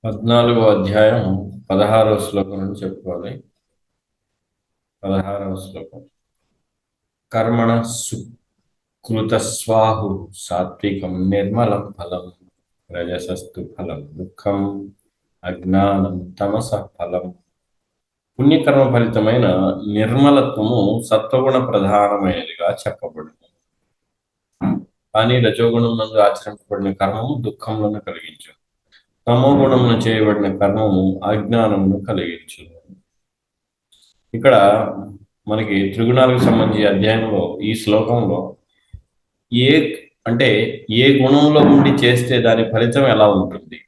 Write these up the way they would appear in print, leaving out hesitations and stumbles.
14వ అధ్యాయం 16వ శ్లోకం నుంచి చెప్పుకోవాలి. 16వ శ్లోకం. కర్మణ సుకృతస్వాహు సాత్వికం నిర్మలం ఫలం రజసస్తు ఫలం దుఃఖం అజ్ఞానం తమస ఫలం. పుణ్యకర్మ ఫలితమైన నిర్మలత్వము సత్వగుణ ప్రధానమైనదిగా చెప్పబడింది. కానీ రజోగుణం నందు ఆచరింపబడిన కర్మము దుఃఖములను కలిగించు, తమో గుణమును చేయబడిన కర్మము అజ్ఞానమును కలిగించు. ఇక్కడ మనకి త్రిగుణాలకు సంబంధించి అధ్యాయంలో ఈ శ్లోకంలో ఏ అంటే ఏ గుణంలో ఉండి చేస్తే దాని ఫలితం ఎలా ఉంటుంది,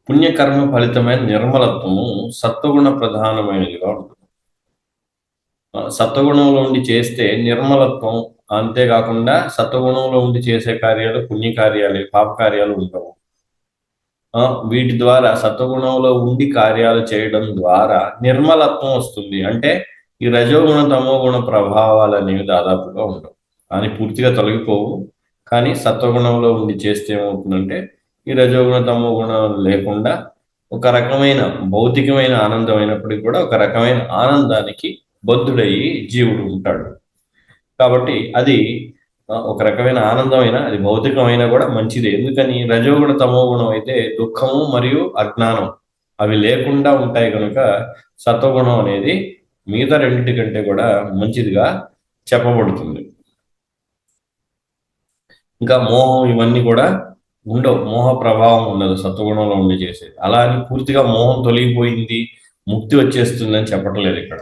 పుణ్యకర్మ ఫలితమైన నిర్మలత్వము సత్వగుణ ప్రధానమైనదిగా ఉంటుంది. సత్వగుణంలో ఉండి చేస్తే నిర్మలత్వం, అంతేకాకుండా సత్వగుణంలో ఉండి చేసే కార్యాలు పుణ్యకార్యాలు పాపకార్యాలు ఉండవు. వీటి ద్వారా సత్వగుణంలో ఉండి కార్యాలు చేయడం ద్వారా నిర్మలత్వం వస్తుంది. అంటే ఈ రజోగుణ తమో గుణ ప్రభావాలు అనేవి దాదాపుగా ఉండవు, కానీ పూర్తిగా తొలగిపోవు. కానీ సత్వగుణంలో ఉండి చేస్తే ఏమవుతుందంటే ఈ రజోగుణ తమో గుణం లేకుండా ఒక రకమైన భౌతికమైన ఆనందం అయినప్పటికీ కూడా ఒక రకమైన ఆనందానికి బద్ధుడయ్యి జీవుడు ఉంటాడు. కాబట్టి అది ఒక రకమైన ఆనందమైన, అది భౌతికమైన కూడా మంచిదే. ఎందుకని రజోగుణ తమో గుణం అయితే దుఃఖము మరియు అజ్ఞానం అవి లేకుండా ఉంటాయి కనుక సత్వగుణం అనేది మిగతా రెండింటి కంటే కూడా మంచిదిగా చెప్పబడుతుంది. ఇంకా మోహం ఇవన్నీ కూడా ఉండవు, మోహ ప్రభావం ఉండదు సత్వగుణంలో ఉండి చేసేది. అలా అని పూర్తిగా మోహం తొలగిపోయింది ముక్తి వచ్చేస్తుందని చెప్పట్లేదు ఇక్కడ.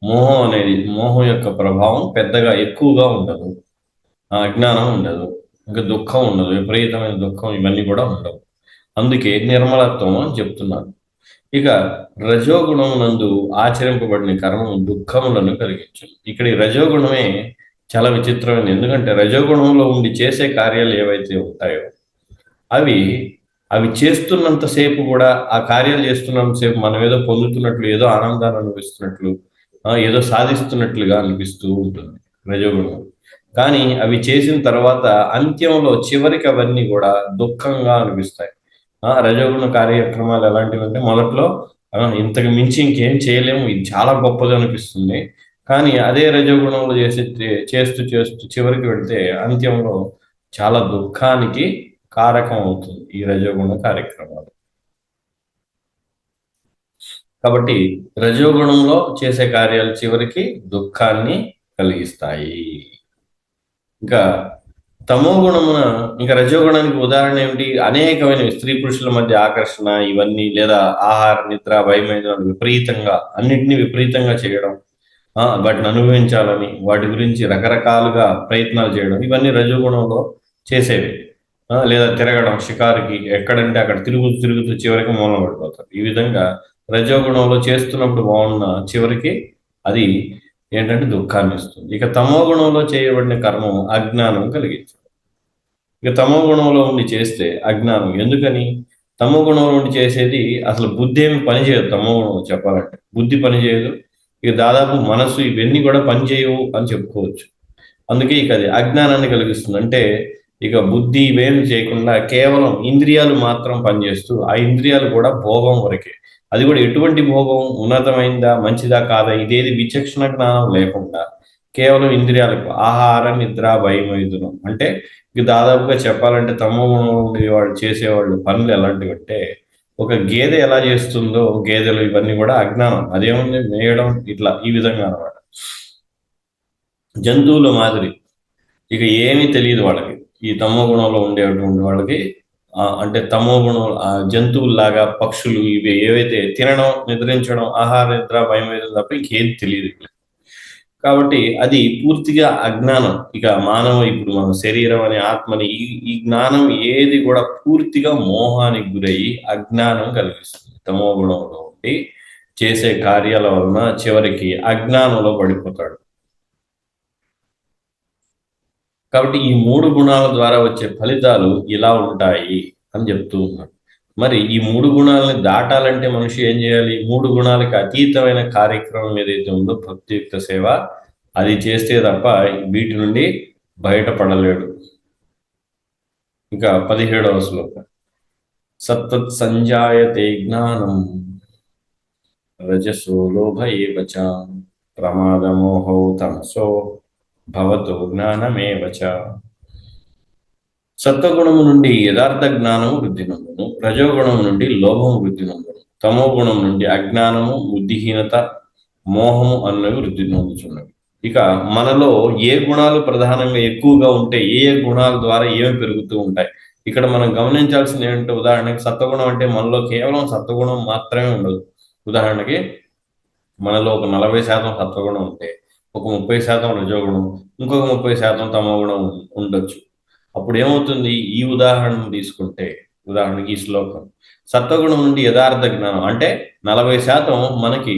మోహం యొక్క ప్రభావం పెద్దగా ఎక్కువగా ఉండదు, అజ్ఞానం ఉండదు, ఇంకా దుఃఖం ఉండదు, విపరీతమైన దుఃఖం ఇవన్నీ కూడా ఉండవు. అందుకే నిర్మలత్వం అని చెప్తున్నారు. ఇక రజోగుణం నందు ఆచరింపబడిన కర్మము దుఃఖములను కలిగించు. ఇక్కడ ఈ రజోగుణమే చాలా విచిత్రమైనది. ఎందుకంటే రజోగుణంలో ఉండి చేసే కార్యాలు ఏవైతే ఉంటాయో అవి అవి చేస్తున్నంతసేపు కూడా, ఆ కార్యాలు చేస్తున్నంతసేపు మనం ఏదో పొందుతున్నట్లు, ఏదో ఆనందాన్ని అనిపిస్తున్నట్లు, ఏదో సాధిస్తున్నట్లుగా అనిపిస్తూ ఉంటుంది రజోగుణం. కానీ అవి చేసిన తర్వాత అంత్యంలో చివరికి అవన్నీ కూడా దుఃఖంగా అనిపిస్తాయి. రజోగుణ కార్యక్రమాలు ఎలాంటివి అంటే మొదట్లో ఇంతకు మించి ఇంకేం చేయలేము, ఇది చాలా గొప్పది అనిపిస్తుంది. కానీ అదే రజోగుణంలో చేస్తూ చేస్తూ చివరికి వెళ్తే అంత్యంలో చాలా దుఃఖానికి కారకం అవుతుంది ఈ రజోగుణ కార్యక్రమాలు. కాబట్టి రజోగుణంలో చేసే కార్యాలు చివరికి దుఃఖాన్ని కలిగిస్తాయి. ఇంకా తమో గుణమున, ఇంకా రజోగుణానికి ఉదాహరణ ఏమిటి? అనేకమైన స్త్రీ పురుషుల మధ్య ఆకర్షణ ఇవన్నీ, లేదా ఆహార నిద్ర భయమైన విపరీతంగా అన్నింటినీ విపరీతంగా చేయడం, వాటిని అనుభవించాలని వాటి గురించి రకరకాలుగా ప్రయత్నాలు చేయడం, ఇవన్నీ రజోగుణంలో చేసేవి. లేదా తిరగడం, షికారుకి ఎక్కడంటే అక్కడ తిరుగుతూ తిరుగుతూ చివరికి మూలం పడిపోతారు. ఈ విధంగా రజోగుణంలో చేస్తున్నప్పుడు బాగున్న చివరికి అది ఏంటంటే దుఃఖాన్ని ఇస్తుంది. ఇక తమో గుణంలో చేయబడిన కర్మం అజ్ఞానం కలిగించదు. ఇక తమో గుణంలో ఉండి చేస్తే అజ్ఞానం. ఎందుకని? తమో గుణంలో ఉండి చేసేది అసలు బుద్ధి ఏమి పనిచేయదు. తమో గుణం చెప్పాలంటే బుద్ధి పనిచేయదు, ఇక దాదాపు మనసు ఇవన్నీ కూడా పనిచేయవు అని చెప్పుకోవచ్చు. అందుకే ఇక అది అజ్ఞానాన్ని కలిగిస్తుంది. అంటే ఇక బుద్ధి ఇవేమి చేయకుండా కేవలం ఇంద్రియాలు మాత్రం పనిచేస్తూ, ఆ ఇంద్రియాలు కూడా భోగం వరకే. అది కూడా ఎటువంటి భోగం? ఉన్నతమైందా, మంచిదా, కాదా, ఇదేది విచక్షణ జ్ఞానం లేకుండా కేవలం ఇంద్రియాలకు ఆహార నిద్ర భయమైదునం. అంటే ఇక దాదాపుగా చెప్పాలంటే తమో గుణంలో ఉండేవాళ్ళు చేసేవాళ్ళు పనులు ఎలాంటివి అంటే, ఒక గేదె ఎలా చేస్తుందో, గేదెలు ఇవన్నీ కూడా అజ్ఞానం. అదేముంది, మేయడం ఇట్లా ఈ విధంగా అనమాట. జంతువుల మాదిరి ఇక ఏమీ తెలియదు వాళ్ళకి, ఈ తమో గుణంలో ఉండేటువంటి వాళ్ళకి. అంటే తమో గుణం జంతువుల్లాగా పక్షులు ఇవి ఏవైతే తినడం, నిద్రించడం, ఆహార నిద్ర భయం తప్ప ఇంకేది తెలియదు. కాబట్టి అది పూర్తిగా అజ్ఞానం. ఇక మానవ ఇప్పుడు మన శరీరం అనే ఆత్మని ఈ జ్ఞానం ఏది కూడా పూర్తిగా మోహానికి గురయ్యి అజ్ఞానం కలిగిస్తుంది. తమో గుణంలో ఉండి చేసే కార్యాల వలన చివరికి అజ్ఞానంలో పడిపోతాడు. కాబట్టి ఈ 3 గుణాల ద్వారా వచ్చే ఫలితాలు ఇలా ఉంటాయి అని చెప్తూ ఉన్నాడు. మరి ఈ 3 గుణాలని దాటాలంటే మనిషి ఏం చేయాలి? 3 గుణాలకి అతీతమైన కార్యక్రమం ఏదైతే ఉందో భక్తియుక్త సేవ, అది చేస్తే తప్ప వీటి నుండి బయటపడలేడు. ఇంకా 17వ శ్లోకం. సత్వత్ సంజాయతే జ్ఞానం రజసో లోభ ఏవ చ ప్రమాదమోహౌ తమసో భవతో జ్ఞానమేవ చ. సత్వగుణము నుండి యథార్థ జ్ఞానము వృద్ధి నొందును, రజోగుణము నుండి లోభము వృద్ధి నొందును, తమో గుణం నుండి అజ్ఞానము, బుద్ధిహీనత, మోహము అన్నవి వృద్ధి నొందుచున్నవి. ఇక మనలో ఏ గుణాలు ప్రధానంగా ఎక్కువగా ఉంటే ఏ ఏ గుణాల ద్వారా ఏమి పెరుగుతూ ఉంటాయి, ఇక్కడ మనం గమనించాల్సింది ఏంటంటే, ఉదాహరణకి సత్వగుణం అంటే మనలో కేవలం సత్వగుణం మాత్రమే ఉండదు. ఉదాహరణకి మనలో ఒక 40% సత్వగుణం ఉంటే ఒక 30% రజోగుణం, ఇంకొక 30% తమో గుణం ఉండొచ్చు. అప్పుడు ఏమవుతుంది, ఈ ఉదాహరణ తీసుకుంటే, ఉదాహరణకి ఈ శ్లోకం సత్వగుణం నుండి యథార్థ జ్ఞానం అంటే 40% మనకి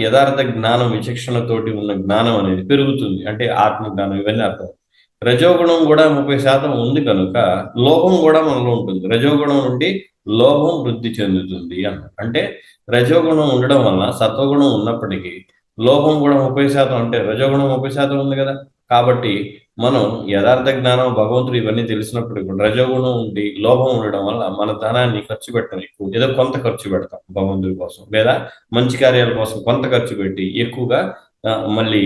యథార్థ జ్ఞానం, విచక్షణతోటి ఉన్న జ్ఞానం అనేది పెరుగుతుంది, అంటే ఆత్మజ్ఞానం, ఇవన్నీ అర్థం. రజోగుణం కూడా 30% ఉంది కనుక లోభం కూడా మనలో ఉంటుంది. రజోగుణం నుండి లోభం వృద్ధి చెందుతుంది అంటే రజోగుణం ఉండడం వలన సత్వగుణం ఉన్నప్పటికీ లోభం కూడా 30%, అంటే రజోగుణం 30% ఉంది కదా. కాబట్టి మనం యథార్థ జ్ఞానం, భగవంతుడు ఇవన్నీ తెలిసినప్పుడు కూడా రజోగుణం ఉండి లోభం ఉండడం వల్ల మన ధనాన్ని ఖర్చు పెట్టడం ఎక్కువ, ఏదో కొంత ఖర్చు పెడతాం భగవంతుడి కోసం, లేదా మంచి కార్యాల కోసం కొంత ఖర్చు పెట్టి ఎక్కువగా మళ్ళీ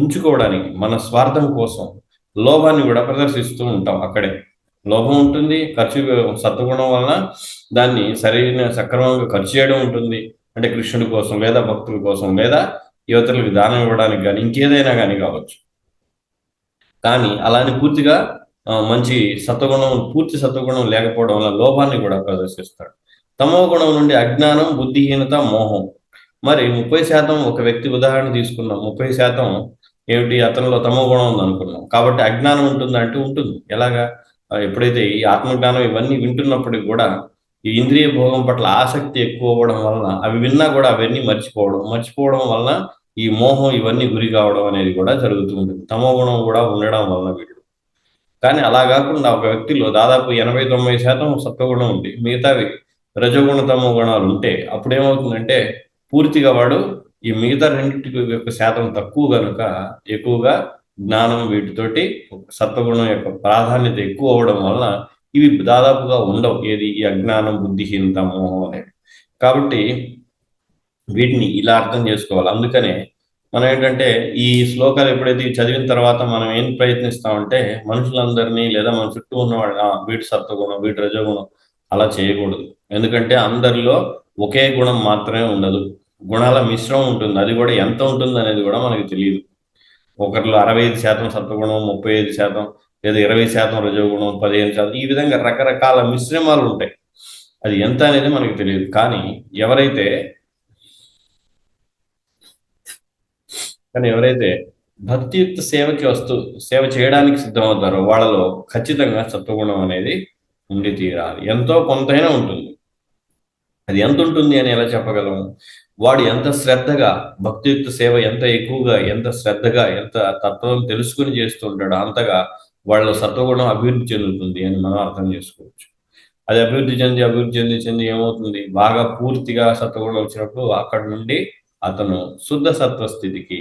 ఉంచుకోవడానికి మన స్వార్థం కోసం లోభాన్ని కూడా ప్రదర్శిస్తూ ఉంటాం. అక్కడే లోభం ఉంటుంది, ఖర్చు సత్వగుణం వలన దాన్ని సక్రమంగా ఖర్చు చేయడం ఉంటుంది, అంటే కృష్ణుడి కోసం లేదా భక్తుల కోసం లేదా యువతలకు దానం ఇవ్వడానికి కానీ ఇంకేదైనా కానీ కావచ్చు. కానీ అలాని పూర్తిగా మంచి సత్వగుణం, పూర్తి సత్వగుణం లేకపోవడం వల్ల లోభాన్ని కూడా ప్రదర్శిస్తాడు. తమో గుణం నుండి అజ్ఞానం, బుద్ధిహీనత, మోహం. మరి 30% ఒక వ్యక్తి ఉదాహరణ తీసుకున్నాం, 30% ఏమిటి, అతనిలో తమో గుణం ఉంది అనుకున్నాం. కాబట్టి అజ్ఞానం ఉంటుందంటే ఉంటుంది. ఎలాగా, ఎప్పుడైతే ఈ ఆత్మజ్ఞానం ఇవన్నీ వింటున్నప్పటికి కూడా ఈ ఇంద్రియ భోగం పట్ల ఆసక్తి ఎక్కువ అవ్వడం వలన అవి విన్నా కూడా అవన్నీ మర్చిపోవడం వలన ఈ మోహం ఇవన్నీ గురి కావడం అనేది కూడా జరుగుతూ ఉంటుంది, తమో గుణం కూడా ఉండడం వలన వీళ్ళు. కానీ అలా కాకుండా ఒక వ్యక్తిలో దాదాపు 80-90% సత్వగుణం ఉంది, మిగతావి రజోగుణ తమో గుణాలు ఉంటే అప్పుడు ఏమవుతుందంటే పూర్తిగా వాడు ఈ మిగతా రెండింటి యొక్క శాతం తక్కువ కనుక ఎక్కువగా జ్ఞానం వీటితోటి సత్వగుణం యొక్క ప్రాధాన్యత ఎక్కువ అవడం వలన ఇవి దాదాపుగా ఉండవు, ఏది ఈ అజ్ఞానం, బుద్ధిహీనత, మోహం అనేవి. కాబట్టి వీటిని ఇలా అర్థం చేసుకోవాలి. అందుకనే మనం ఏంటంటే ఈ శ్లోకాలు ఎప్పుడైతే చదివిన తర్వాత మనం ఏం ప్రయత్నిస్తామంటే మనుషులందరినీ లేదా మన చుట్టూ ఉన్నవాడు వీటి సత్వగుణం, వీటి రజోగుణం అలా చేయకూడదు. ఎందుకంటే అందరిలో ఒకే గుణం మాత్రమే ఉండదు, గుణాల మిశ్రమం ఉంటుంది. అది కూడా ఎంత ఉంటుంది అనేది కూడా మనకి తెలియదు. ఒకరిలో 65% సత్వగుణం, 35% లేదా 20% రజోగుణం, 15%, ఈ విధంగా రకరకాల మిశ్రమాలు ఉంటాయి. అది ఎంత అనేది మనకి తెలియదు. కానీ ఎవరైతే భక్తియుక్త సేవ చేయడానికి సిద్ధమవుతారో వాళ్ళలో ఖచ్చితంగా సత్వగుణం అనేది ఉండి తీరాలి. ఎంతో కొంతైనా ఉంటుంది. అది ఎంత ఉంటుంది అని ఎలా చెప్పగలము? వాడు ఎంత శ్రద్ధగా భక్తియుక్త సేవ ఎంత ఎక్కువగా, ఎంత శ్రద్ధగా, ఎంత తత్వం తెలుసుకుని చేస్తుంటాడో అంతగా వాళ్ళ సత్వగుణం అభివృద్ధి చెందుతుంది అని మనం అర్థం చేసుకోవచ్చు. అది అభివృద్ధి చెంది ఏమవుతుంది, బాగా పూర్తిగా సత్వగుణం వచ్చినప్పుడు అక్కడి నుండి అతను శుద్ధ సత్వ స్థితికి,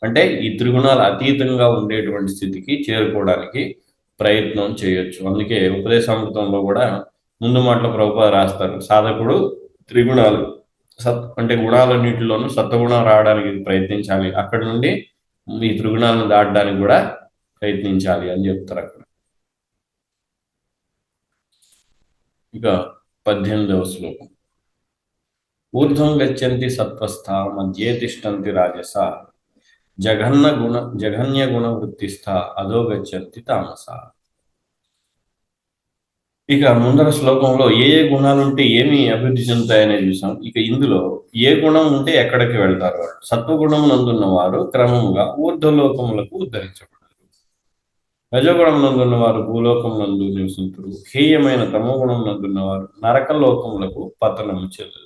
అంటే ఈ త్రిగుణాల అతీతంగా ఉండేటువంటి స్థితికి చేరుకోవడానికి ప్రయత్నం చేయొచ్చు. అందుకే ఉపదేశామృతంలో కూడా ముందు మాటలో ప్రభుపాద రాస్తారు, సాధకుడు త్రిగుణాలు అంటే గుణాలన్నింటిలోనూ సత్వగుణం రావడానికి ప్రయత్నించాలి, అక్కడి నుండి ఈ త్రిగుణాలను దాటడానికి కూడా ప్రయత్నించాలి అని చెప్తారు అక్కడ. ఇక 18వ శ్లోకం, ఊర్ధ్వం గచ్చంతి సత్వస్థ మధ్యే తిష్టంతి రాజస జఘన్య గుణ వృత్తిస్థ అధో గచ్చంతి తామస. ఇక ముందర శ్లోకంలో ఏ ఏ గుణాలు ఉంటే ఏమి అభివృద్ధి చెందుతాయనేది చూసాం. ఇక ఇందులో ఏ గుణం ఉంటే ఎక్కడికి వెళ్తారు వారు. సత్వగుణం నందున్న వారు క్రమంగా ఊర్ధ్వలోకములకు ఉద్ధరించబడతారు, రజోగుణం నందున్న వారు భూలోకం నందు నివసింతురు, హేయమైన తమో గుణం నందున్న వారు నరకలోకములకు పతనము చెందుతారు.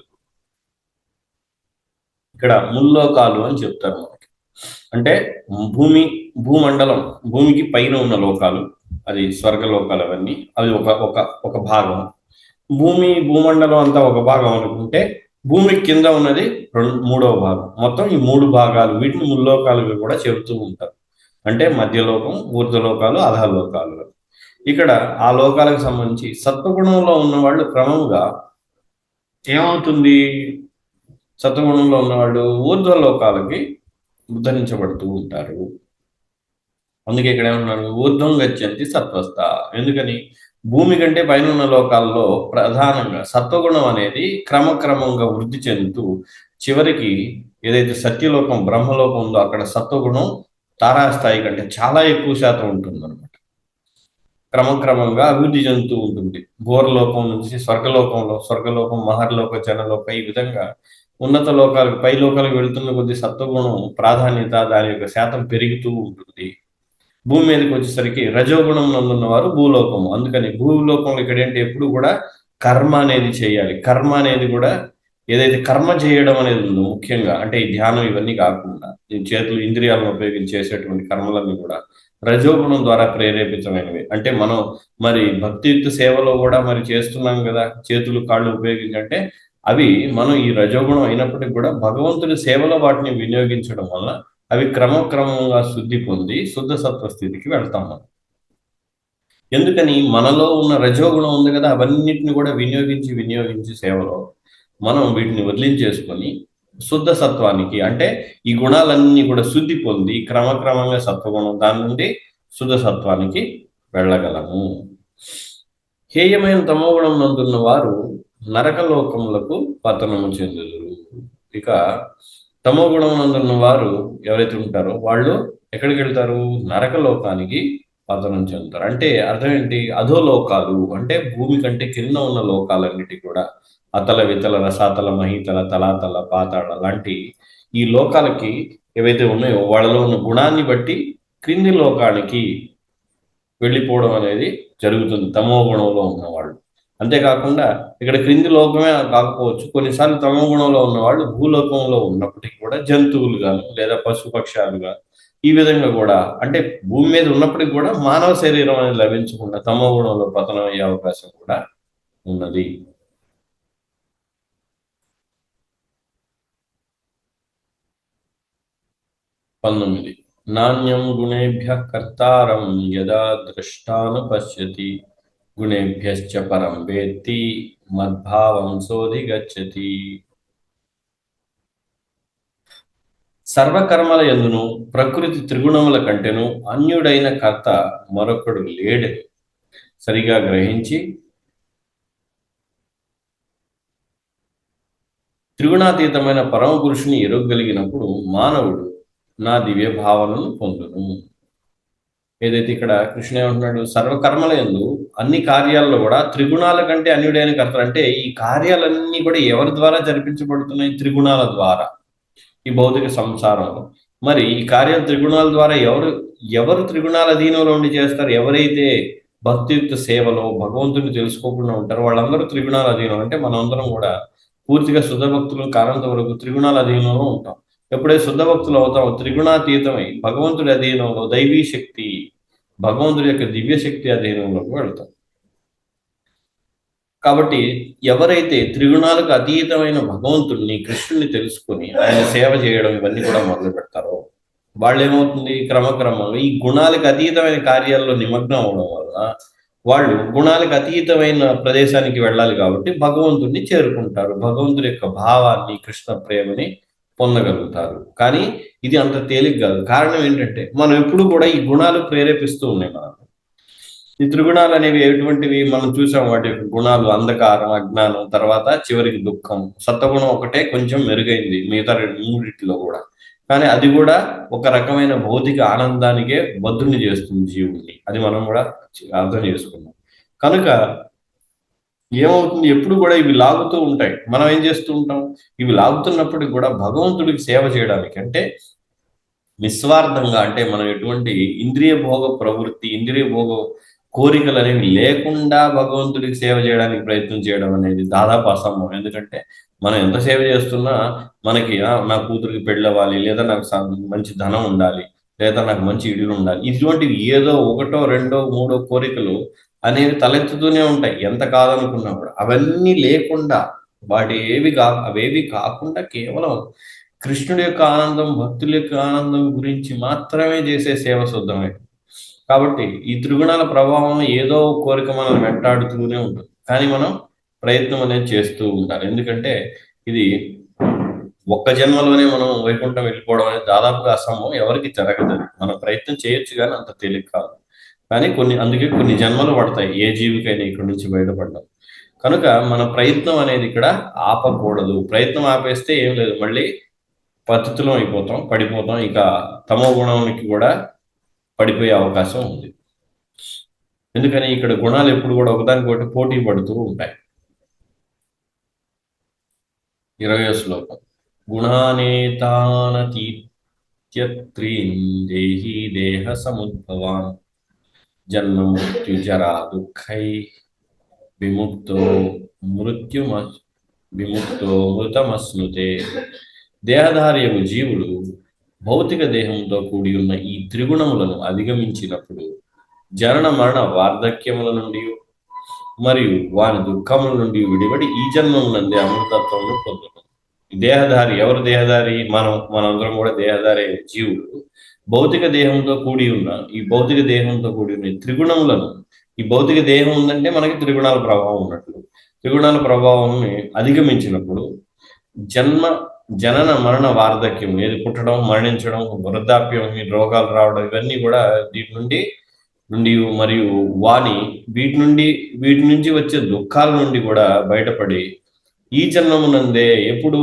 ఇక్కడ ముల్లోకాలు అని చెప్తారు మనకి. అంటే భూమండలం, భూమికి పైన ఉన్న లోకాలు, అది స్వర్గలోకాలు, అవన్నీ అది ఒక భాగం. భూమండలం అంతా ఒక భాగం అనుకుంటే భూమి కింద ఉన్నది మూడవ భాగం. మొత్తం ఈ 3 భాగాలు, వీటిని ముల్లోకాలుగా కూడా చెబుతూ ఉంటారు. అంటే మధ్యలోకం, ఊర్ధ్వలోకాలు, అధోలోకాలు. ఇక్కడ ఆ లోకాలకు సంబంధించి సత్వగుణంలో ఉన్న వాళ్ళు క్రమంగా ఏమవుతుంది, సత్వగుణంలో ఉన్నవాళ్ళు ఊర్ధ్వ లోకాలకి ఉద్ధరించబడుతూ ఉంటారు. అందుకే ఇక్కడ ఏమన్నారు, ఊర్ధ్వం గచ్చంతి సత్వస్థ. ఎందుకని, భూమి కంటే పైన ఉన్న లోకాల్లో ప్రధానంగా సత్వగుణం అనేది క్రమక్రమంగా వృద్ధి చెందుతూ చివరికి ఏదైతే సత్యలోకం బ్రహ్మలోకం ఉందో అక్కడ సత్వగుణం తారాస్థాయి కంటే చాలా ఎక్కువ శాతం ఉంటుంది అనమాట. క్రమక్రమంగా అభివృద్ధి చెందుతూ ఉంటుంది. భూరలోకం నుంచి స్వర్గలోకం మహర్లోక జనలోక ఈ విధంగా ఉన్నత లోకాలకు పై లోకాలకు వెళుతున్న కొద్ది సత్వగుణం ప్రాధాన్యత దాని యొక్క శాతం పెరుగుతూ ఉంటుంది. భూమి మీదకి వచ్చేసరికి రజోగుణం నందున్న వారు భూలోకము. అందుకని భూలోకంలో ఇక్కడ ఏంటి, ఎప్పుడు కూడా కర్మ అనేది చేయాలి. కర్మ అనేది కూడా ఏదైతే కర్మ చేయడం అనేది ఉందో ముఖ్యంగా, అంటే ఈ ధ్యానం ఇవన్నీ కాకుండా ఈ చేతులు ఇంద్రియాలను ఉపయోగించి చేసేటువంటి కర్మలన్నీ కూడా రజోగుణం ద్వారా ప్రేరేపితమైనవి. అంటే మనం మరి భక్తియుక్త సేవలో కూడా మరి చేస్తున్నాం కదా, చేతులు కాళ్ళు ఉపయోగించంటే అవి మనం ఈ రజోగుణం అయినప్పటికీ కూడా భగవంతుడి సేవలో వాటిని వినియోగించడం వల్ల అవి క్రమక్రమంగా శుద్ధి పొంది శుద్ధ సత్వ స్థితికి వెళ్తాం మనం. ఎందుకని, మనలో ఉన్న రజోగుణం ఉంది కదా, అవన్నిటిని కూడా వినియోగించి సేవలో మనం వీటిని వదిలించేసుకొని శుద్ధ సత్వానికి, అంటే ఈ గుణాలన్నీ కూడా శుద్ధి పొంది క్రమక్రమంగా సత్వగుణం దాని నుండి శుద్ధ సత్వానికి వెళ్ళగలము. హేయమైన తమోగుణం నందున్న వారు నరకలోకములకు పతనము చెందుదురు. ఇక తమోగుణం నందున్న వారు ఎవరైతే ఉంటారో వాళ్ళు ఎక్కడికి వెళ్తారు, నరకలోకానికి పతనం చెందుతారు. అంటే అర్థం ఏంటి, అధోలోకాలు అంటే భూమి కంటే కింద ఉన్న లోకాలన్నిటి కూడా అతల వితల రసాతల మహితల తలాతల పాతాళ లాంటి ఈ లోకాలకి ఏవైతే ఉన్నాయో వాళ్ళలో ఉన్న గుణాన్ని బట్టి క్రింది లోకానికి వెళ్ళిపోవడం అనేది జరుగుతుంది తమో గుణంలో ఉన్నవాళ్ళు. అంతేకాకుండా ఇక్కడ క్రింది లోకమే కాకపోవచ్చు, కొన్నిసార్లు తమో గుణంలో ఉన్నవాళ్ళు భూలోకంలో ఉన్నప్పటికీ కూడా జంతువులుగా లేదా పశుపక్షాలుగా ఈ విధంగా కూడా, అంటే భూమి మీద ఉన్నప్పటికీ కూడా మానవ శరీరం అనేది లభించకుండా తమో గుణంలో పతనం అయ్యే అవకాశం కూడా ఉన్నది. 19. నాణ్యం గుణేభ్యః కర్తారం యదా ద్రష్టానుపశ్యతి గుణేభ్యశ్చ పరం వేత్తి మద్భావం సోధిగచ్చతి. సర్వకర్మల యందును ప్రకృతి త్రిగుణముల కంటెను అన్యుడైన కర్త మరొకడు లేడు సరిగా గ్రహించి త్రిగుణాతీతమైన పరమ పురుషుని ఎరుగగలిగినప్పుడు మానవుడు నా దివ్య భావనను పొందును. ఏదైతే ఇక్కడ కృష్ణ ఏమంటున్నాడు, సర్వకర్మల యందు అన్ని కార్యాల్లో కూడా త్రిగుణాల కంటే అన్యుడైన కర్త. అంటే ఈ కార్యాలన్నీ కూడా ఎవరి ద్వారా జరిపించబడుతున్నాయి, త్రిగుణాల ద్వారా ఈ భౌతిక సంసారంలో. మరి ఈ కార్యాలు త్రిగుణాల ద్వారా ఎవరు త్రిగుణాల అధీనంలో ఉండి చేస్తారు, ఎవరైతే భక్తియుక్త సేవలో భగవంతుని తెలుసుకోకుండా ఉంటారో వాళ్ళందరూ త్రిగుణాల అధీనం. అంటే మనందరం కూడా పూర్తిగా శుద్ధ భక్తులు కానంత వరకు త్రిగుణాల అధీనంలో ఉంటాం. ఎప్పుడైతే శుద్ధ భక్తులు అవుతామో త్రిగుణాతీతమై భగవంతుడి అధీనంలో దైవీ శక్తి, భగవంతుడి యొక్క దివ్య శక్తి అధీనంలోకి వెళ్తాం. కాబట్టి ఎవరైతే త్రిగుణాలకు అతీతమైన భగవంతుడిని కృష్ణుని తెలుసుకుని ఆయన సేవ చేయడం ఇవన్నీ కూడా మొదలు పెడతారో వాళ్ళు ఏమవుతుంది, క్రమక్రమంగా ఈ గుణాలకు అతీతమైన కార్యాల్లో నిమగ్నం అవడం వల్ల వాళ్ళు గుణాలకు అతీతమైన ప్రదేశానికి వెళ్ళాలి కాబట్టి భగవంతుడిని చేరుకుంటారు, భగవంతుడి యొక్క భావాన్ని కృష్ణ ప్రేమని పొందగలుగుతారు. కానీ ఇది అంత తేలిక కాదు. కారణం ఏంటంటే మనం ఎప్పుడు కూడా ఈ గుణాలు ప్రేరేపిస్తూ ఉన్నాయి మనం. ఈ త్రిగుణాలు అనేవి ఎటువంటివి మనం చూసాం, వాటి యొక్క గుణాలు అంధకారం, అజ్ఞానం, తర్వాత చివరికి దుఃఖం. సత్వగుణం ఒకటే కొంచెం మెరుగైంది మిగతా మూడిట్లో కూడా, కానీ అది కూడా ఒక రకమైన భౌతిక ఆనందానికే బద్ధుని చేస్తుంది జీవుడిని. అది మనం కూడా అర్థం చేసుకున్నాం. కనుక ఏమవుతుంది, ఎప్పుడు కూడా ఇవి లాగుతూ ఉంటాయి. మనం ఏం చేస్తూ ఉంటాం, ఇవి లాగుతున్నప్పటికి కూడా భగవంతుడికి సేవ చేయడానికి, అంటే నిస్వార్థంగా, అంటే మనం ఎటువంటి ఇంద్రియ భోగ ప్రవృత్తి, ఇంద్రియ భోగ కోరికలు అనేవి లేకుండా భగవంతుడికి సేవ చేయడానికి ప్రయత్నం చేయడం అనేది దాదాపు అసంభవం. ఎందుకంటే మనం ఎంత సేవ చేస్తున్నా మనకి నా కూతురికి పెళ్ళవ్వాలి, లేదా నాకు మంచి ధనం ఉండాలి, లేదా నాకు మంచి ఇల్లు ఉండాలి, ఇటువంటివి ఏదో ఒకటో రెండో మూడో కోరికలు అనేవి తలెత్తుతూనే ఉంటాయి ఎంత కాదనుకున్నా కూడా. అవన్నీ లేకుండా అవేవి కాకుండా కేవలం కృష్ణుడి యొక్క ఆనందం, భక్తుల యొక్క ఆనందం గురించి మాత్రమే చేసే సేవ శుద్ధమే. కాబట్టి ఈ త్రిగుణాల ప్రభావం ఏదో కోరిక మనం వెంటాడుతూనే ఉంటుంది, కానీ మనం ప్రయత్నం అనేది చేస్తూ ఉంటారు. ఎందుకంటే ఇది ఒక్క జన్మలోనే మనం వైకుంఠం వెళ్ళిపోవడం అనేది దాదాపుగా అసంభవం, ఎవరికి జరగదు. మనం ప్రయత్నం చేయొచ్చు కానీ అంత తేలిక కాదు. కానీ అందుకే కొన్ని జన్మలు పడతాయి ఏ జీవికైనా ఇక్కడి నుంచి బయటపడడం. కనుక మన ప్రయత్నం అనేది ఇక్కడ ఆపకూడదు. ప్రయత్నం ఆపేస్తే ఏం లేదు, మళ్ళీ పతితులం అయిపోతాం, పడిపోతాం. ఇక తమో గుణానికి కూడా పడిపోయే అవకాశం ఉంది. ఎందుకని ఇక్కడ గుణాలు ఎప్పుడు కూడా ఒకదానికొకటి పోటీ పడుతూ ఉంటాయి. 20వ శ్లోకం. గుణానేతానతీత్యత్రీన్ దేహి దేహ సముద్భవాన్ జన్మ మృత్యుజరా దుఃఖై విముక్తో మృతమశ్నుతే. దేహధారియము జీవుడు భౌతిక దేహంతో కూడి ఉన్న ఈ త్రిగుణములను అధిగమించినప్పుడు జనన మరణ వార్ధక్యముల నుండి మరియు వారి దుఃఖముల నుండి విడిపడి ఈ జన్మమునందే అమృతత్వమును పొందును. దేహధారి ఎవరు? దేహధారి మనందరం కూడా దేహధారి జీవుడు భౌతిక దేహంతో కూడి ఉన్న ఈ త్రిగుణములను, ఈ భౌతిక దేహం ఉందంటే మనకి త్రిగుణాల ప్రభావం ఉన్నట్లు, త్రిగుణాల ప్రభావాన్ని అధిగమించినప్పుడు జనన మరణ వార్ధక్యం, ఏది పుట్టడం, మరణించడం, వృద్ధాప్యం, ఈ రోగాలు రావడం, ఇవన్నీ కూడా దీని నుండి మరియు వీటి నుంచి వచ్చే దుఃఖాల నుండి కూడా బయటపడి ఈ జన్మమునందే, ఎప్పుడు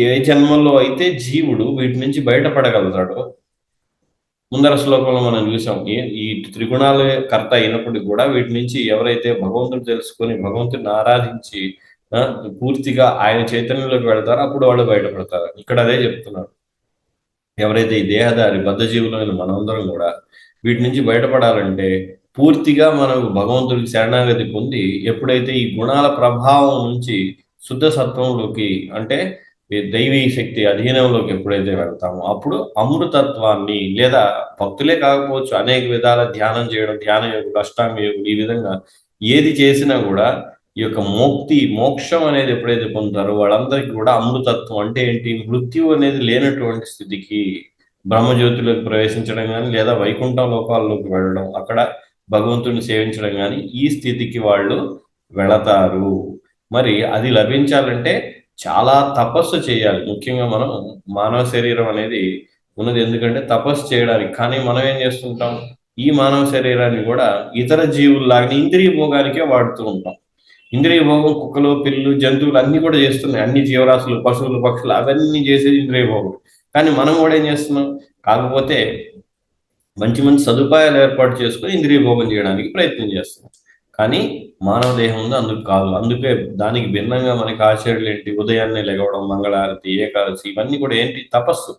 ఏ జన్మలో అయితే జీవుడు వీటి నుంచి బయటపడగలుగుతాడో, ముందర శ్లోకంలో మనం చూసాం, ఈ త్రిగుణాల కర్త అయినప్పటికీ కూడా వీటి నుంచి ఎవరైతే భగవంతుడు తెలుసుకొని భగవంతుడిని ఆరాధించి పూర్తిగా ఆయన చైతన్యంలోకి వెళ్తారో అప్పుడు వాళ్ళు బయటపడతారు. ఇక్కడ అదే చెప్తున్నారు. ఎవరైతే ఈ దేహదారి బద్ధజీవులైన మనందరం కూడా వీటి నుంచి బయటపడాలంటే పూర్తిగా మనకు భగవంతుడికి శరణాగతి పొంది, ఎప్పుడైతే ఈ గుణాల ప్రభావం నుంచి శుద్ధ సత్వంలోకి, అంటే దైవీ శక్తి అధీనంలోకి ఎప్పుడైతే వెళ్తామో అప్పుడు అమృతత్వాన్ని, లేదా భక్తులే కాకపోవచ్చు, అనేక విధాల ధ్యానం చేయడం, ధ్యాన యోగులు, అష్టాంగ యోగులు, ఈ విధంగా ఏది చేసినా కూడా ఈ యొక్క మోక్షం అనేది ఎప్పుడైతే పొందుతారో వాళ్ళందరికీ కూడా అమృతత్వం అంటే ఏంటి? మృత్యు అనేది లేనటువంటి స్థితికి, బ్రహ్మజ్యోతిలోకి ప్రవేశించడం కానీ, లేదా వైకుంఠం లోకాల్లోకి వెళ్ళడం, అక్కడ భగవంతుడిని సేవించడం కానీ, ఈ స్థితికి వాళ్ళు వెళతారు. మరి అది లభించాలంటే చాలా తపస్సు చేయాలి. ముఖ్యంగా మనం మానవ శరీరం అనేది ఉన్నది ఎందుకంటే తపస్సు చేయడానికి. కానీ మనం ఏం చేస్తుంటాం, ఈ మానవ శరీరాన్ని కూడా ఇతర జీవుల్లాగా ఇంద్రియ భోగానికే వాడుతూ ఉంటాం. ఇంద్రియ భోగం కుక్కలు, పిల్లులు, జంతువులు అన్ని కూడా చేస్తున్నాయి. అన్ని జీవరాశులు, పశువులు, పక్షులు అవన్నీ చేసేది ఇంద్రియ భోగం. కానీ మనం కూడా ఏం చేస్తున్నాం, కాకపోతే మంచి మంచి సదుపాయాలు ఏర్పాటు చేసుకుని ఇంద్రియ భోగం చేయడానికి ప్రయత్నం చేస్తున్నాం. కానీ మానవ దేహం ఉంది అందుకు కాదు. అందుకే దానికి భిన్నంగా మనకి ఆచార్యులు ఏంటి, ఉదయాన్నే లెగవడం, మంగళారతి, ఏకాదశి, ఇవన్నీ కూడా ఏంటి? తపస్సు.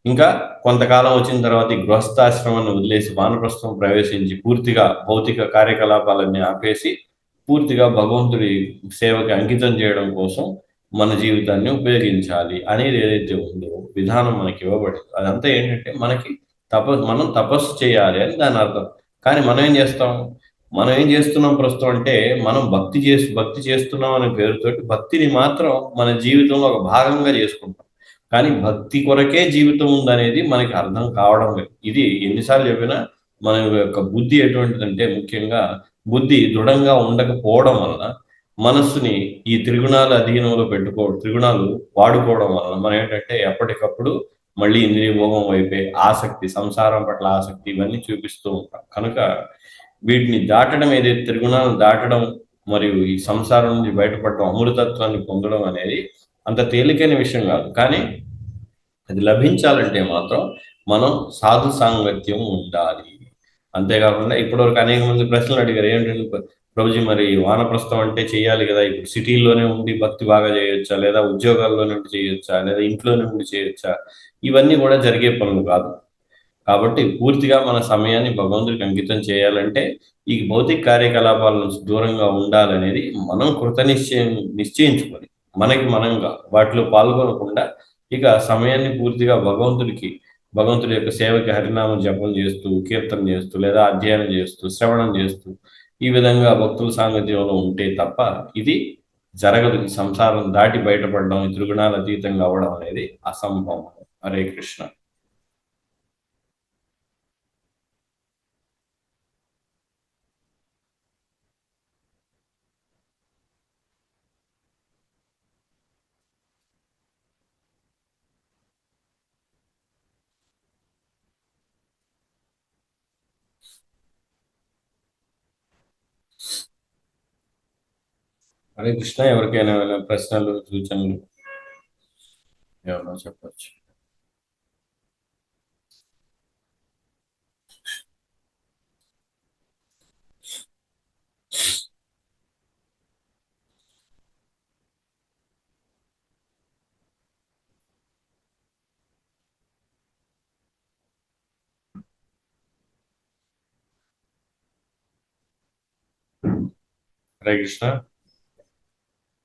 ఇంకా కొంతకాలం వచ్చిన తర్వాత ఈ గృహస్థాశ్రమాన్ని వదిలేసి వానప్రస్థం ప్రవేశించి పూర్తిగా భౌతిక కార్యకలాపాలన్నీ ఆపేసి పూర్తిగా భగవంతుడి సేవకి అంకితం చేయడం కోసం మన జీవితాన్ని ఉపయోగించాలి అనేది ఏదైతే ఉందో విధానం మనకి ఇవ్వబడింది. అదంతా ఏంటంటే మనం తపస్సు చేయాలి అని దాని అర్థం. కానీ మనం ఏం చేస్తున్నాం ప్రస్తుతం అంటే, మనం భక్తి చేస్తున్నాం అనే పేరుతోటి భక్తిని మాత్రం మన జీవితంలో ఒక భాగంగా చేసుకుంటాం. కానీ భక్తి కొరకే జీవితం ఉందనేది మనకి అర్థం కావడం లేదు. ఇది ఎన్నిసార్లు చెప్పినా మన యొక్క బుద్ధి ఎటువంటిదంటే, ముఖ్యంగా బుద్ధి దృఢంగా ఉండకపోవడం వలన మనస్సుని ఈ త్రిగుణాల త్రిగుణాలు వాడుకోవడం వలన మనం ఏంటంటే ఎప్పటికప్పుడు మళ్ళీ ఇంద్రియ భోగం వైపే ఆసక్తి, సంసారం పట్ల ఆసక్తి, ఇవన్నీ చూపిస్తూ ఉంటాం. కనుక వీటిని దాటడం, ఏదైతే త్రిగుణాలను దాటడం మరియు ఈ సంసారం నుంచి బయటపడడం, అమృతత్వాన్ని పొందడం అనేది అంత తేలికైన విషయం కాదు. కానీ అది లభించాలంటే మాత్రం మనం సాధు సాంగత్యం ఉండాలి. అంతేకాకుండా ఇప్పటివరకు అనేక మంది ప్రశ్నలు అడిగారు, ఏంటంటే ప్రభుజీ మరి వానప్రస్థం అంటే చేయాలి కదా, ఇప్పుడు సిటీల్లోనే ఉండి భక్తి బాగా చేయొచ్చా, లేదా ఉద్యోగాల్లో నుండి చేయొచ్చా, లేదా ఇంట్లో నుండి చేయొచ్చా? ఇవన్నీ కూడా జరిగే పనులు కాదు. కాబట్టి పూర్తిగా మన సమయాన్ని భగవంతుడికి అంకితం చేయాలంటే ఈ భౌతిక కార్యకలాపాల నుంచి దూరంగా ఉండాలనేది మనం నిశ్చయించుకొని మనంగా వాటిలో పాల్గొనకుండా ఇక సమయాన్ని పూర్తిగా భగవంతుడి యొక్క సేవకి హరినామం జపం చేస్తూ, కీర్తన చేస్తూ, లేదా అధ్యయనం చేస్తూ, శ్రవణం చేస్తూ, ఈ విధంగా భక్తుల సాంగత్యంలో ఉంటే తప్ప ఇది జరగదు. ఈ సంసారం దాటి బయటపడడం, ఈ త్రిగుణాల అతీతంగా అవ్వడం అనేది అసంభవం. హరే కృష్ణ. హరే కృష్ణ. ఎవరికైనా ఏమైనా ప్రశ్నలు, సూచనలు ఏమన్నా చెప్పచ్చు. హరే కృష్ణ.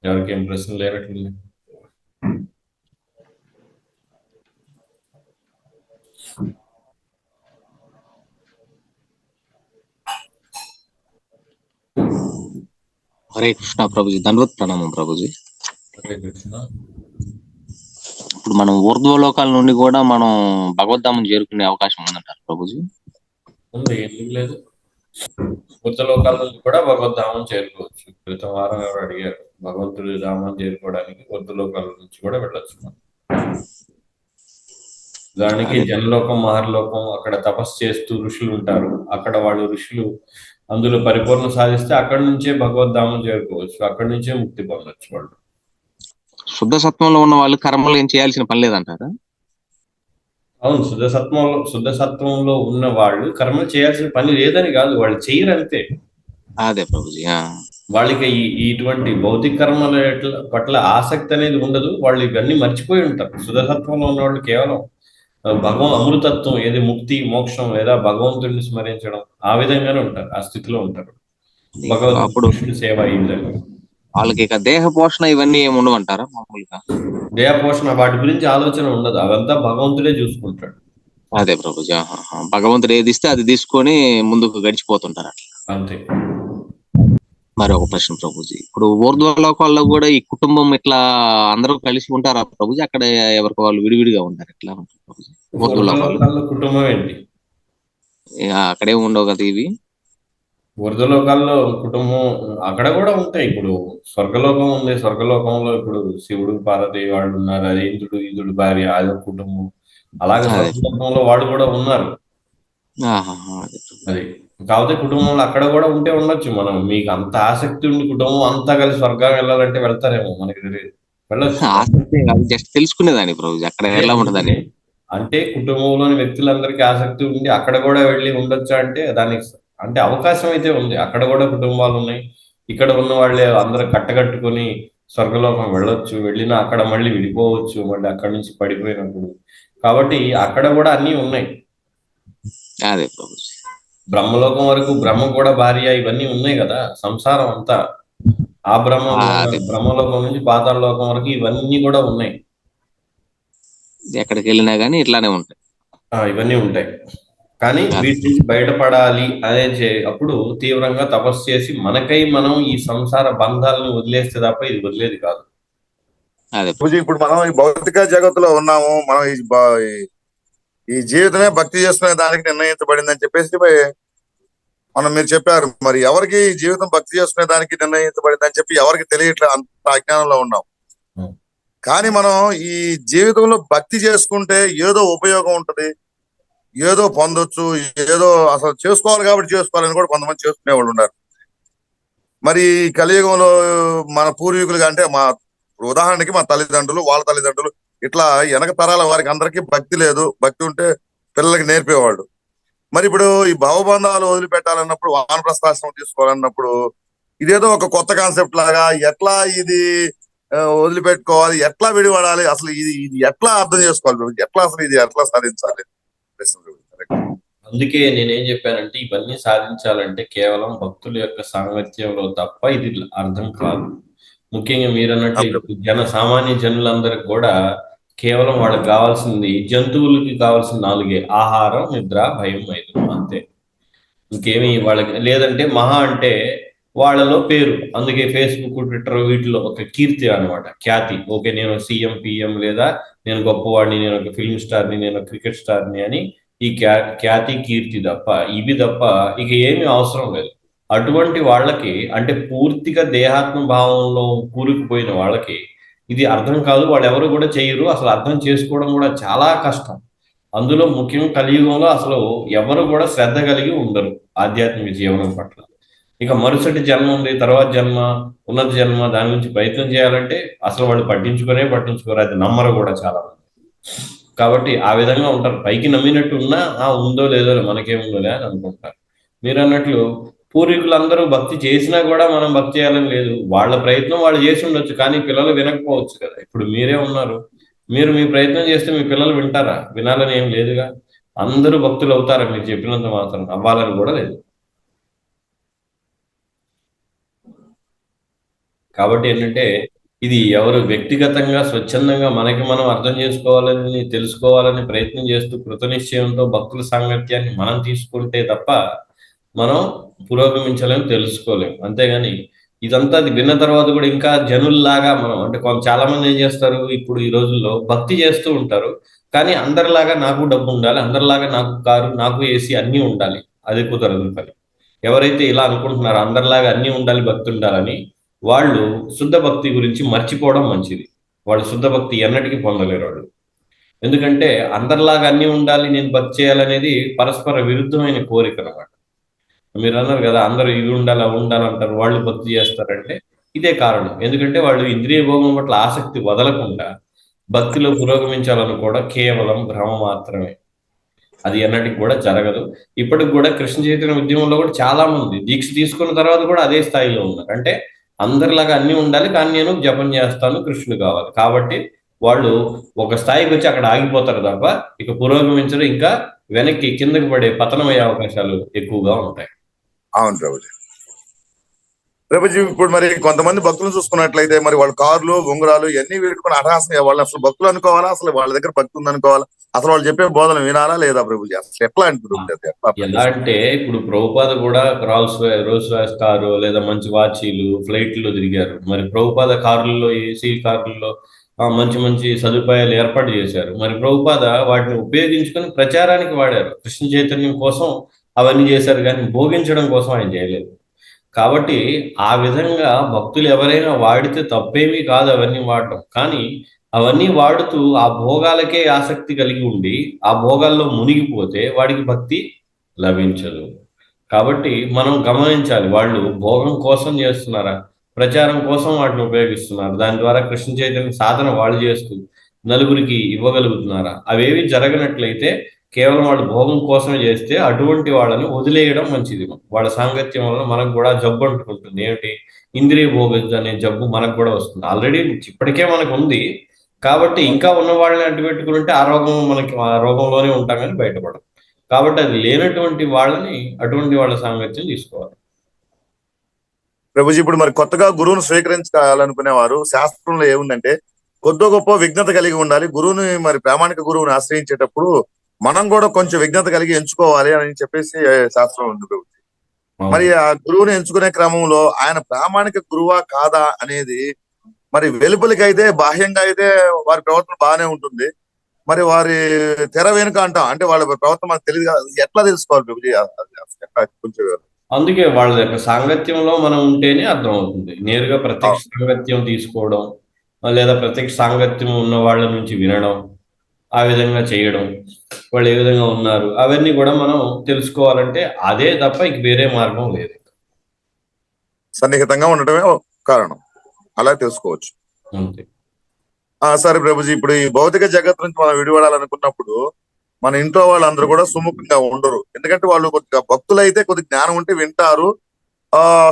ఎవరికేం ప్రశ్నలు లేనట్టుంది. హరే కృష్ణ ప్రభుజీ. దండవత్ ప్రణామం ప్రభుజీ. హరే కృష్ణ. ఇప్పుడు మనం ఊర్ధ్వలోకాల నుండి కూడా మనం భగవద్ధామం చేరుకునే అవకాశం ఉందంటారు ప్రభుజీ? ఉంది, ఎందుకు లేదు. లోకాల నుంచి కూడా భగవద్ధామం చేరుకోవచ్చు. క్రితం వారం ఎవరు అడిగారు, భగవంతుడి ధామం చేరుకోవడానికి లోకాల నుంచి కూడా వెళ్ళొచ్చు. దానికి జనలోకం, మహర్లోకం, అక్కడ తపస్సు చేస్తూ ఋషులు ఉంటారు. అక్కడ వాళ్ళు ఋషులు అందులో పరిపూర్ణ సాధిస్తే అక్కడి నుంచే భగవద్ధామం చేరుకోవచ్చు. అక్కడి నుంచే ముక్తి పొందొచ్చు వాళ్ళు. శుద్ధ సత్వంలో ఉన్న వాళ్ళు కర్మలు ఏం చేయాల్సిన పని లేదంటారా? అవును, శుద్ధ సత్వంలో ఉన్న వాళ్ళు కర్మలు చేయాల్సిన పని లేదని కాదు, వాళ్ళు చేయరంతే. అదే ప్రభుజీ. వాళ్ళకి ఇటువంటి భౌతిక కర్మల పట్ల ఆసక్తి అనేది ఉండదు. వాళ్ళు ఇవన్నీ మర్చిపోయి ఉంటారు. శుద్ధసత్వంలో ఉన్న వాళ్ళు కేవలం అమృతత్వం, ఏది ముక్తి, మోక్షం లేదా భగవంతుడిని స్మరించడం, ఆ విధంగానే ఉంటారు, ఆ స్థితిలో ఉంటారు. భగవంతుడి సేవ ఈ విధంగా. వాళ్ళకి ఇక దేహ పోషణ ఇవన్నీ ఏమి ఉండవంటారా? మామూలుగా దేహ పోషణ వాటి గురించి ఆలోచన ఉండదు, అదంతా భగవంతుడే చూసుకుంటాడు. అదే ప్రభుజీ. భగవంతుడు ఏది ఇస్తే అది తీసుకొని ముందుకు గడిచిపోతుంటారు అట్లా. అంతే. మరి ఒక ప్రశ్న ప్రభుజీ, ఇప్పుడు ఊర్ధ్వలోకాల్లో కూడా ఈ కుటుంబం ఇట్లా అందరూ కలిసి ఉంటారా ప్రభుజీ? అక్కడ ఎవరికి వాళ్ళు విడివిడిగా ఉంటారు, ఎట్లా ఉంటారు ప్రభుజీ ఊర్ధ్వలోకాల్లో? కుటుంబం ఏంటి, అక్కడే ఉండవు కదా ఇవి. ఊర్ధ్వలోకాల్లో కుటుంబం అక్కడ కూడా ఉంటాయి. ఇప్పుడు స్వర్గలోకం ఉంది, స్వర్గలోకంలో ఇప్పుడు శివుడు, పార్వతీ వాళ్ళు ఉన్నారు. అది ఇంద్రుడు భార్య, అది కుటుంబం. అలాగే స్వర్గలోకంలో వాళ్ళు కూడా ఉన్నారు. అది కాకపోతే కుటుంబంలో అక్కడ కూడా ఉంటే ఉండొచ్చు. మనం మీకు అంత ఆసక్తి ఉండి కుటుంబం అంతా కలిసి స్వర్గం వెళ్ళాలంటే వెళ్తారేమో, మనకి తెలియదు. వెళ్ళొచ్చు, జస్ట్ తెలుసుకునేదాన్ని ప్రభుజీ అక్కడ ఎలా ఉంటుందని. అంటే కుటుంబంలోని వ్యక్తులందరికీ ఆసక్తి ఉండి అక్కడ కూడా వెళ్ళి ఉండొచ్చా అంటే దానికి అంటే అవకాశం అయితే ఉంది. అక్కడ కూడా కుటుంబాలు ఉన్నాయి. ఇక్కడ ఉన్న వాళ్ళే అందరూ కట్టకట్టుకొని స్వర్గలోకం వెళ్ళొచ్చు. వెళ్ళినా అక్కడ మళ్ళీ విడిపోవచ్చు, మళ్ళీ అక్కడి నుంచి పడిపోయినప్పుడు. కాబట్టి అక్కడ కూడా అన్నీ ఉన్నాయి. అదే బ్రహ్మలోకం వరకు బ్రహ్మ కూడా భార్య, ఇవన్నీ ఉన్నాయి కదా, సంసారం అంతా. ఆ బ్రహ్మలోకం నుంచి పాతాళ లోకం వరకు ఇవన్నీ కూడా ఉన్నాయి. ఎక్కడికి వెళ్ళినా కానీ ఇట్లానే ఉంటాయి, ఇవన్నీ ఉంటాయి. కానీ వీటి నుంచి బయటపడాలి అనే అప్పుడు తీవ్రంగా తపస్సు చేసి మనకై మనం ఈ సంసార బంధాలను వదిలేస్తే తప్ప ఇది వదిలేది కాదు. ఇప్పుడు మనం ఈ భౌతిక జగత్తులో ఉన్నాము. మనం ఈ జీవితమే భక్తి చేసుకునే దానికి నిర్ణయించబడిందని చెప్పేసి మనం మీరు చెప్పారు. మరి ఎవరికి జీవితం భక్తి చేసుకునే దానికి నిర్ణయించబడిందని చెప్పి ఎవరికి తెలియట్లేదు, అంత అజ్ఞానంలో ఉన్నాం. కానీ మనం ఈ జీవితంలో భక్తి చేసుకుంటే ఏదో ఉపయోగం ఉంటది, ఏదో పొందొచ్చు, ఏదో అసలు చేసుకోవాలి కాబట్టి చేసుకోవాలని కూడా కొంతమంది చేసుకునే వాళ్ళు ఉన్నారు. మరి కలియుగంలో మన పూర్వీకులుగా అంటే మా ఉదాహరణకి మా తల్లిదండ్రులు, వాళ్ళ తల్లిదండ్రులు, ఇట్లా వెనక తరాల వారికి అందరికీ భక్తి లేదు. భక్తి ఉంటే పిల్లలకి నేర్పేవాళ్ళు. మరి ఇప్పుడు ఈ భవబంధాలు వదిలిపెట్టాలన్నప్పుడు, వానప్రస్థాశ్రమం తీసుకోవాలన్నప్పుడు ఇదేదో ఒక కొత్త కాన్సెప్ట్ లాగా, ఎట్లా ఇది వదిలిపెట్టుకోవాలి, ఎట్లా విడిపడాలి, అసలు ఇది ఎట్లా అర్థం చేసుకోవాలి, ఎట్లా అసలు ఇది ఎట్లా సాధించాలి? అందుకే నేనేం చెప్పానంటే ఇవన్నీ సాధించాలంటే కేవలం భక్తుల యొక్క సాంగత్యంలో తప్ప ఇది అర్థం కాదు. ముఖ్యంగా మీరన్నట్టు సామాన్య జనులందరికి కూడా కేవలం వాళ్ళకి కావాల్సింది, జంతువులకి కావాల్సిన 4 ఆహారం, నిద్ర, భయం, 5 అంతే. ఇంకేమి వాళ్ళకి లేదంటే మహా అంటే వాళ్ళలో పేరు. అందుకే ఫేస్బుక్, ట్విట్టర్ వీటిలో ఒక కీర్తి అనమాట, ఖ్యాతి. ఓకే, నేను సీఎం, పిఎం, లేదా నేను గొప్పవాడిని, నేను ఒక ఫిల్మ్ స్టార్ని, నేను ఒక క్రికెట్ స్టార్ని అని ఈ ఖ్యాతి, కీర్తి తప్ప, ఇవి తప్ప ఇక ఏమీ అవసరం లేదు. అటువంటి వాళ్ళకి, అంటే పూర్తిగా దేహాత్మ భావంలో కూరుకుపోయిన వాళ్ళకి ఇది అర్థం కాదు. వాళ్ళు ఎవరు కూడా చేయరు, అసలు అర్థం చేసుకోవడం కూడా చాలా కష్టం. అందులో ముఖ్యంగా కలియుగంలో అసలు ఎవరు కూడా శ్రద్ధ కలిగి ఉండరు ఆధ్యాత్మిక జీవనం పట్ల. ఇక మరుసటి జన్మ ఉంది, తర్వాత జన్మ, ఉన్నత జన్మ, దాని గురించి ప్రయత్నం చేయాలంటే అసలు వాళ్ళు పట్టించుకోరు, అది నమ్మరు కూడా చాలా మంది. కాబట్టి ఆ విధంగా ఉంటారు. పైకి నమ్మినట్టు ఉన్నా ఉందో లేదో మనకేముందోలే అని అనుకుంటారు. మీరు అన్నట్లు పూర్వీకులందరూ భక్తి చేసినా కూడా మనం భక్తి చేయాలని లేదు. వాళ్ళ ప్రయత్నం వాళ్ళు చేసి ఉండొచ్చు, కానీ పిల్లలు వినకపోవచ్చు కదా. ఇప్పుడు మీరే ఉన్నారు, మీరు మీ ప్రయత్నం చేస్తే మీ పిల్లలు వింటారా? వినాలని ఏం లేదుగా. అందరూ భక్తులు అవుతారా మీరు చెప్పినంత మాత్రం? అవ్వాలని కూడా లేదు. కాబట్టి ఏంటంటే ఇది ఎవరు వ్యక్తిగతంగా స్వచ్ఛందంగా మనకి మనం అర్థం చేసుకోవాలని తెలుసుకోవాలని ప్రయత్నం చేస్తూ కృతనిశ్చయంతో భక్తుల సాంగత్యాన్ని మనం తీసుకుంటే తప్ప మనం పురోగమించలేము, తెలుసుకోలేము. అంతేగాని ఇదంతా అది విన్న తర్వాత కూడా ఇంకా జనుల్లాగా మనం అంటే చాలా మంది ఏం చేస్తారు ఇప్పుడు ఈ రోజుల్లో భక్తి చేస్తూ ఉంటారు, కానీ అందరిలాగా నాకు డబ్బు ఉండాలి, అందరిలాగా నాకు కారు, నాకు ఏసీ అన్నీ ఉండాలి, అది కుదరదు పని. ఎవరైతే ఇలా అనుకుంటున్నారో అందరిలాగా అన్నీ ఉండాలి, భక్తి ఉండాలని, వాళ్ళు శుద్ధ భక్తి గురించి మర్చిపోవడం మంచిది. వాళ్ళు శుద్ధ భక్తి ఎన్నటికీ పొందలేరు వాళ్ళు. ఎందుకంటే అందరిలాగా అన్నీ ఉండాలి, నేను భక్తి చేయాలనేది పరస్పర విరుద్ధమైన కోరిక అనమాట. మీరు అన్నారు కదా, అందరూ ఇది ఉండాలి అవి ఉండాలంటారు, వాళ్ళు భక్తి చేస్తారంటే ఇదే కారణం. ఎందుకంటే వాళ్ళు ఇంద్రియ భోగం పట్ల ఆసక్తి వదలకుండా భక్తిలో పురోగమించాలనుకోవడం కేవలం భ్రమ మాత్రమే. అది ఎన్నటికి కూడా జరగదు. ఇప్పటికి కూడా కృష్ణ చైతన్య ఉద్యమంలో కూడా చాలా మంది దీక్ష తీసుకున్న తర్వాత కూడా అదే స్థాయిలో ఉన్నారు. అంటే అందరిలాగా అన్ని ఉండాలి, కానీ నేను జపం చేస్తాను, కృష్ణుడు కావాలి. కాబట్టి వాళ్ళు ఒక స్థాయికి వచ్చి అక్కడ ఆగిపోతారు తప్ప ఇక పురోగమించడం, ఇంకా వెనక్కి కిందకి పడే పతనమయ్యే అవకాశాలు ఎక్కువగా ఉంటాయి. అవును ప్రభుజీ. ప్రభుజీ ఇప్పుడు మరి కొంతమంది భక్తులను చూసుకున్నట్లయితే మరి వాళ్ళ కార్లు, ఉంగరాలు ఇవన్నీ పెట్టుకుని అర్హసం, వాళ్ళు అసలు భక్తులు అనుకోవాలా, అసలు వాళ్ళ దగ్గర భక్తి ఉంది అనుకోవాలా, అసలు వాళ్ళు చెప్పే బోధన వినాలా లేదా ప్రభుజీ? అసలు ఎట్లా అంటారు? ఎలా అంటే ఇప్పుడు ప్రభుపాద కూడా రోల్స్ రాయ్స్ కారు లేదా మంచి వాచీలు, ఫ్లైట్లు తిరిగారు. మరి ప్రభుపాద కారుల్లో, ఏసీ కారుల్లో మంచి మంచి సదుపాయాలు ఏర్పాటు చేశారు. మరి ప్రభుపాద వాటిని ఉపయోగించుకొని ప్రచారానికి వాడారు, కృష్ణ చైతన్యం కోసం అవన్నీ చేశారు, కానీ భోగించడం కోసం ఆయన చేయలేదు. కాబట్టి ఆ విధంగా భక్తులు ఎవరైనా వాడితే తప్పేమీ కాదు అవన్నీ వాడటం. కానీ అవన్నీ వాడుతూ ఆ భోగాలకే ఆసక్తి కలిగి ఉండి ఆ భోగాల్లో మునిగిపోతే వాడికి భక్తి లభించదు. కాబట్టి మనం గమనించాలి, వాళ్ళు భోగం కోసం చేస్తున్నారా, ప్రచారం కోసం వాటిని ఉపయోగిస్తున్నారు, దాని ద్వారా కృష్ణ చైతన్య సాధన వాళ్ళు చేస్తూ నలుగురికి ఇవ్వగలుగుతున్నారా? అవేవి జరగనట్లయితే కేవలం వాళ్ళు భోగం కోసమే చేస్తే అటువంటి వాళ్ళని వదిలేయడం మంచిది. వాళ్ళ సాంగత్యం వల్ల మనకు కూడా జబ్బు అంటుకుంటుంది. ఏమిటి? ఇంద్రియ భోగ అనే జబ్బు మనకు కూడా వస్తుంది. ఆల్రెడీ ఇప్పటికే మనకు ఉంది, కాబట్టి ఇంకా ఉన్న వాళ్ళని అడ్డుపెట్టుకుంటే ఆ రోగంలోనే ఉంటాం కానీ బయటపడదు. కాబట్టి అది లేనటువంటి వాళ్ళని, అటువంటి వాళ్ళ సాంగత్యం తీసుకోవాలి. ప్రభుజీ ఇప్పుడు మరి కొత్తగా గురువును స్వీకరించాలనుకునే వారు శాస్త్రంలో ఏముందంటే కొద్ది గొప్ప విఘ్నత కలిగి ఉండాలి, గురువుని మరి ప్రామాణిక గురువుని ఆశ్రయించేటప్పుడు మనం కూడా కొంచెం విఘ్నత కలిగి ఎంచుకోవాలి అని చెప్పేసి శాస్త్రం ఉంది ప్రభుజీ. మరి ఆ గురువుని ఎంచుకునే క్రమంలో ఆయన ప్రామాణిక గురువా కాదా అనేది మరి వెలుపలికి అయితే, బాహ్యంగా అయితే వారి ప్రవర్తన బాగానే ఉంటుంది, మరి వారి తెర వెనుక అంటాం అంటే వాళ్ళ ప్రవర్తన మనకు తెలియదు కదా, ఎట్లా తెలుసుకోవాలి ప్రభుజీ? కొంచెం అందుకే వాళ్ళ యొక్క సాంగత్యంలో మనం ఉంటేనే అర్థమవుతుంది. నేరుగా ప్రత్యక్ష సాంగత్యం తీసుకోవడం లేదా ప్రత్యక్ష సాంగత్యం ఉన్న వాళ్ళ నుంచి వినడం, ఆ విధంగా చేయడం, వాళ్ళు ఏ విధంగా ఉన్నారు అవన్నీ కూడా మనం తెలుసుకోవాలంటే అదే తప్ప ఇంక వేరే మార్గం లేదు. సన్నిహితంగా ఉండటమే కారణం, అలా తెలుసుకోవచ్చు. అంతే. సరే ప్రభుజీ, ఇప్పుడు ఈ భౌతిక జగత్తు నుంచి మనం విడిపడాలనుకున్నప్పుడు మన ఇంట్లో వాళ్ళందరూ కూడా సుముఖంగా ఉండరు. ఎందుకంటే వాళ్ళు కొద్దిగా భక్తులు అయితే కొద్ది జ్ఞానం ఉంటే వింటారు.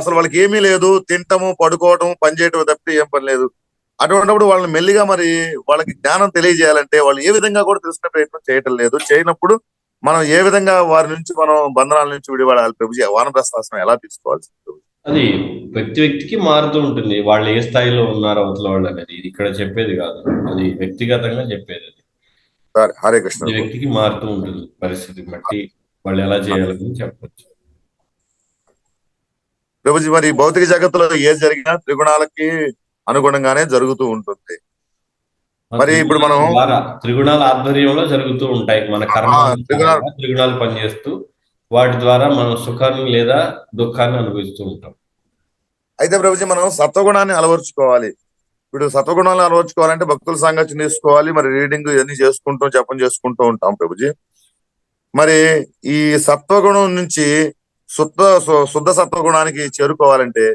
అసలు వాళ్ళకి ఏమీ లేదు, తింటము, పడుకోవటం, పని చేయటం తప్పితే ఏం పని లేదు. అటువంటిప్పుడు వాళ్ళని మెల్లిగా మరి వాళ్ళకి జ్ఞానం తెలియజేయాలంటే వాళ్ళు ఏ విధంగా కూడా తెలుసుకునే ప్రయత్నం చేయటం లేదు. చేయనప్పుడు మనం ఏ విధంగా వారి నుంచి మనం బంధనాల నుంచి విడిపడాలి ప్రభుజీ? వానప్రస్థాశ్రమం ఎలా తీసుకోవాల్సి? అది వ్యక్తికి మారుతూ ఉంటుంది, వాళ్ళు ఏ స్థాయిలో ఉన్నారు అవతల వాళ్ళు అనేది ఇక్కడ చెప్పేది కాదు, అది వ్యక్తిగతంగా చెప్పేది. అది హరే కృష్ణ. వ్యక్తికి మారుతూ ఉంటుంది, పరిస్థితి బట్టి వాళ్ళు ఎలా చేయాలని చెప్పచ్చు. ప్రభుజీ మరి భౌతిక జగత్తులో ఏది జరిగినా త్రిగుణాలకి అనుగుణంగానే జరుగుతూ ఉంటుంది. మరి ఇప్పుడు మనం త్రిగుణాల ఆధ్వర్యంలో జరుగుతూ ఉంటాయి మన కర్మ. త్రిగుణాలు పనిచేస్తూ వాటి ద్వారా మనం సుఖాన్ని లేదా దుఃఖాన్ని అనుభవిస్తూ ఉంటాం. అయితే ప్రభుజీ మనం సత్వగుణాన్ని అలవర్చుకోవాలి. ఇప్పుడు సత్వగుణాలను అలవర్చుకోవాలంటే భక్తుల సాంగత్యం తీసుకోవాలి, మరి రీడింగ్ ఇవన్నీ చేసుకుంటూ జపం చేసుకుంటూ ఉంటాం ప్రభుజీ. మరి ఈ సత్వగుణం నుంచి శుద్ధ సత్వ గుణానికి చేరుకోవాలంటే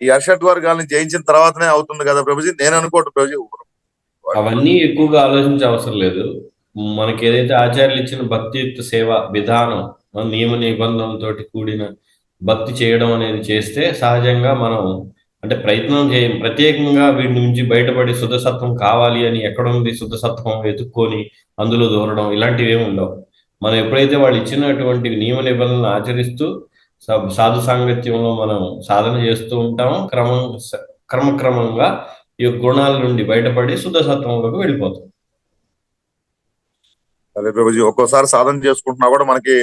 ఈ అర్షడ్ వర్గాల్ని జయించిన తర్వాతనే అవుతుంది కదా ప్రభుజీ, నేను అనుకోవటం ప్రభుజీ. అవన్నీ ఎక్కువగా ఆలోచించే అవసరం లేదు. మనకి ఏదైతే ఆచార్యులు ఇచ్చిన భక్తియుక్త సేవ విధానం, నియమ నిబంధనలతోటి కూడిన భక్తి చేయడం అనేది చేస్తే సహజంగా మనం అంటే ప్రయత్నం చేయం, ప్రత్యేకంగా వీటి నుంచి బయటపడి శుద్ధసత్వం కావాలి అని ఎక్కడుంది శుద్ధసత్వం వెతుక్కొని అందులో దూరడం ఇలాంటివి ఏమి ఉండవు. మనం ఎప్పుడైతే వాళ్ళు ఇచ్చినటువంటి నియమ నిబంధనలు ఆచరిస్తూ సాధు సాంగత్యంలో మనం సాధన చేస్తూ ఉంటామో క్రమక్రమంగా ఈ గుణాల నుండి బయటపడి శుద్ధసత్వంలోకి వెళ్ళిపోతాం. అదే ప్రభుజీ, ఒక్కోసారి సాధన చేసుకుంటున్నా కూడా మనకి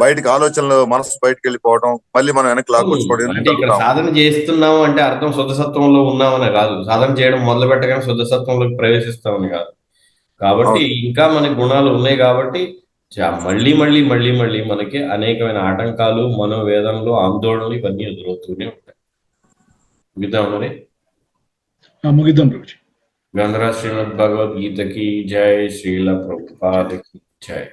బయటికి ఆలోచనలు, మనసు బయటకు వెళ్ళిపోవడం, మళ్ళీ మనం వెనక్కి లాక్కొచ్చుకోవడం అంటే ఇక్కడ సాధన చేస్తున్నాము అంటే అర్థం శుద్ధసత్వంలో ఉన్నామని కాదు, సాధన చేయడం మొదలు పెట్టగానే శుద్ధసత్వంలోకి ప్రవేశిస్తామని కాదు. కాబట్టి ఇంకా మన గుణాలు ఉన్నాయి కాబట్టి మళ్ళీ మళ్ళీ మళ్ళీ మళ్ళీ మనకి అనేకమైన ఆటంకాలు మనోవేదనలు ఆందోళనలు ఇవన్నీ ఎదురవుతూనే ఉంటాయి. ముగిద్దాం మరి. ముగిద్దాం ప్రభుజీ. గ్రంథరాజ్ శ్రీమద్ భగవద్గీతకి జై, శ్రీల ప్రభుపాదకి జై.